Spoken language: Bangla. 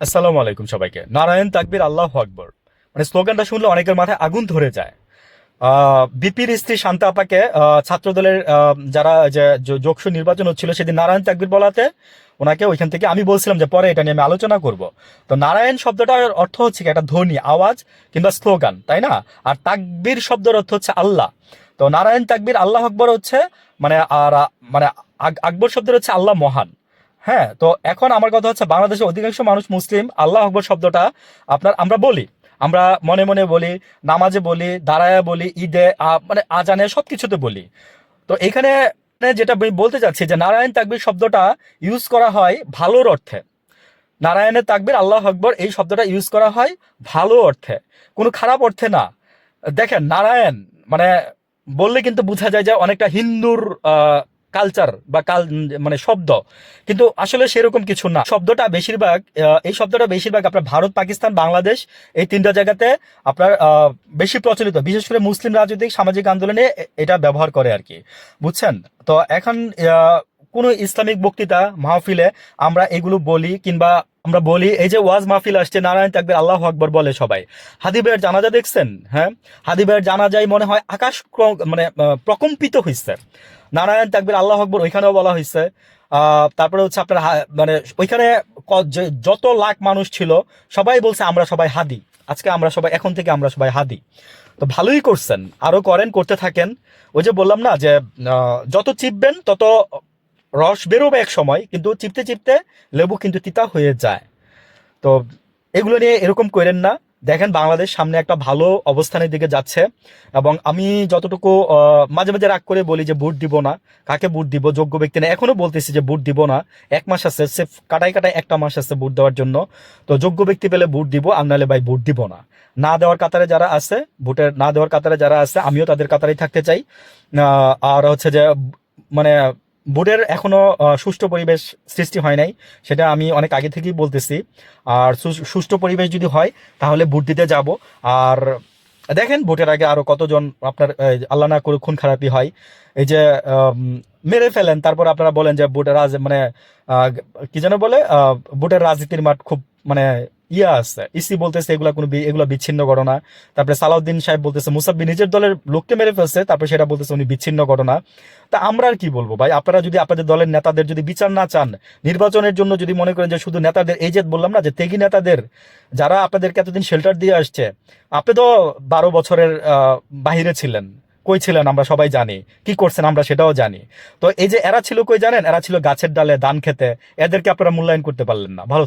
আসসালামু আলাইকুম সবাইকে। নারায়ণ তাকবীর আল্লাহু আকবার মানে স্লোগানটা শুনলে অনেকের মাথায় আগুন ধরে যায়। বিপির স্ত্রী শান্তা আপাকে ছাত্রদলের যারা যে যোগসু নির্বাচন হচ্ছিল সেদিন নারায়ণ তাকবীর বলাতে ওনাকে ওইখান থেকে আমি বলছিলাম যে পরে এটা নিয়ে আমি আলোচনা করব। তো নারায়ণ শব্দটার অর্থ হচ্ছে কি একটা ধ্বনি, আওয়াজ কিংবা স্লোগান, তাই না? আর তাকবীর শব্দের অর্থ হচ্ছে আল্লাহ। তো নারায়ণ তাকবীর আল্লাহ আকবর হচ্ছে মানে আর মানে আকবর শব্দের হচ্ছে আল্লাহ মহান। হ্যাঁ, তো এখন আমার কথা হচ্ছে বাংলাদেশের অধিকাংশ মানুষ মুসলিম আল্লাহ আকবর শব্দটা আমরা বলি, আমরা মনে মনে বলি, নামাজে বলি, দাঁড়ায় বলি, ঈদে মানে আজানে সবকিছুতে বলি। তো এখানে যেটা আমি বলতে চাচ্ছি যে নারায়ণ তাকবীর শব্দটা ইউজ করা হয় ভালোর অর্থে। নারায়ণের তাকবীর আল্লাহ আকবর এই শব্দটা ইউজ করা হয় ভালো অর্থে, কোনো খারাপ অর্থে না। দেখেন নারায়ণ মানে বললে কিন্তু বোঝা যায় যে অনেকটা হিন্দুর কালচার বা মানে শব্দ, কিন্তু আসলে সেরকম কিছু না। এই শব্দটা বেশিরভাগ আপনার ভারত, পাকিস্তান, বাংলাদেশ এই তিনটা জায়গাতে আপনার বেশি প্রচলিত, বিশেষ করে মুসলিম রাজনৈতিক সামাজিক আন্দোলনে এটা ব্যবহার করে আর কি, বুঝছেন? তো এখন কোনো ইসলামিক বক্তৃতা মাহফিলে আমরা এগুলো বলি, কিংবা আমরা বলি এই যে ওয়াজ মাহফিল আসছে নারায়ণ তাকবীর আল্লাহু আকবার বলে সবাই। হাদি ভাইয়ের জানাজা দেখছেন? হ্যাঁ, হাদি ভাইয়ের জানাজায় মনে হয় আকাশ মানে প্রকম্পিত হয়েছে। নারায়ণ তাকবীর আল্লাহু আকবার ওইখানেও বলা হয়েছে। তারপরে হচ্ছে আপনার মানে ওইখানে যত লাখ মানুষ ছিল সবাই বলছে আমরা সবাই হাদি। আজকে আমরা সবাই, এখন থেকে আমরা সবাই হাদি। তো ভালোই করছেন, আরো করেন, করতে থাকেন। ওই যে বললাম না যে যত চিপবেন তত রস বেরোবে এক সময়, কিন্তু চিপতে চিপতে লেবু কিন্তু তিতা হয়ে যায়। তো এগুলো নিয়ে এরকম করেন না। দেখেন বাংলাদেশ সামনে একটা ভালো অবস্থানের দিকে যাচ্ছে, এবং আমি যতটুকু মাঝে মাঝে রাগ করে বলি যে ভোট দিব না, কাকে ভোট দিব, যোগ্য ব্যক্তি না, এখনো বলতেছি যে ভোট দিব না। এক মাস আছে, সে কাটায় কাটায় একটা মাস আছে ভোট দেওয়ার জন্য। তো যোগ্য ব্যক্তি পেলে ভোট দিব, আর নাহলে ভাই ভোট দিব না। না দেওয়ার কাতারে যারা আছে, ভোটের না দেওয়ার কাতারে যারা আছে, আমিও তাদের কাতারেই থাকতে চাই। আর হচ্ছে যে মানে ভোটের এখনো সুষ্ঠু পরিবেশ সৃষ্টি হয় নাই, সেটা আমি অনেক আগে থেকেই বলতেছি। আর সুষ্ঠু পরিবেশ যদি হয় তাহলে ভোট দিতে যাব। আর দেখেন ভোটের আগে আরো কতজন আপনার আল্লাহ না করে খুন খারাপি হয়, এই যে মেরে ফেলেন, তারপর আপনারা বলেন যে ভোটের মানে আহ, কি যেন বলে, ভোটের রাজনীতির মাঠ খুব মানে ইয়া আছে, ইসি বলতেছে এগুলা কোনো এগুলা বিচ্ছিন্ন ঘটনা। তারপরে সালাউদ্দিন সাহেব বলতেছে মুসাব্বি নিজের দলের লোককে মেরে ফেলছে, তারপরে সেটা বলতেছে উনি বিচ্ছিন্ন ঘটনা। তা আমরা আর কি বলবো ভাই? আপনারা যদি আপনাদের দলের নেতাদের যদি বিচার না চান, নির্বাচনের জন্য যদি মনে করেন যে শুধু নেতাদের, এই যে বললাম না যে ত্যাগী নেতাদের, যারা আপনাদেরকে এতদিন শেল্টার দিয়ে আসছে, আপনি তো 12 বছরের বাহিরে ছিলেন, কই ছিলেন আমরা সবাই জানি, কি করছেন আমরা সেটাও জানি। তো এই যে এরা ছিল কই জানেন? এরা ছিল গাছের ডালে ধান খেতে, এদেরকে আপনারা মূল্যায়ন করতে পারলেন না। ভালো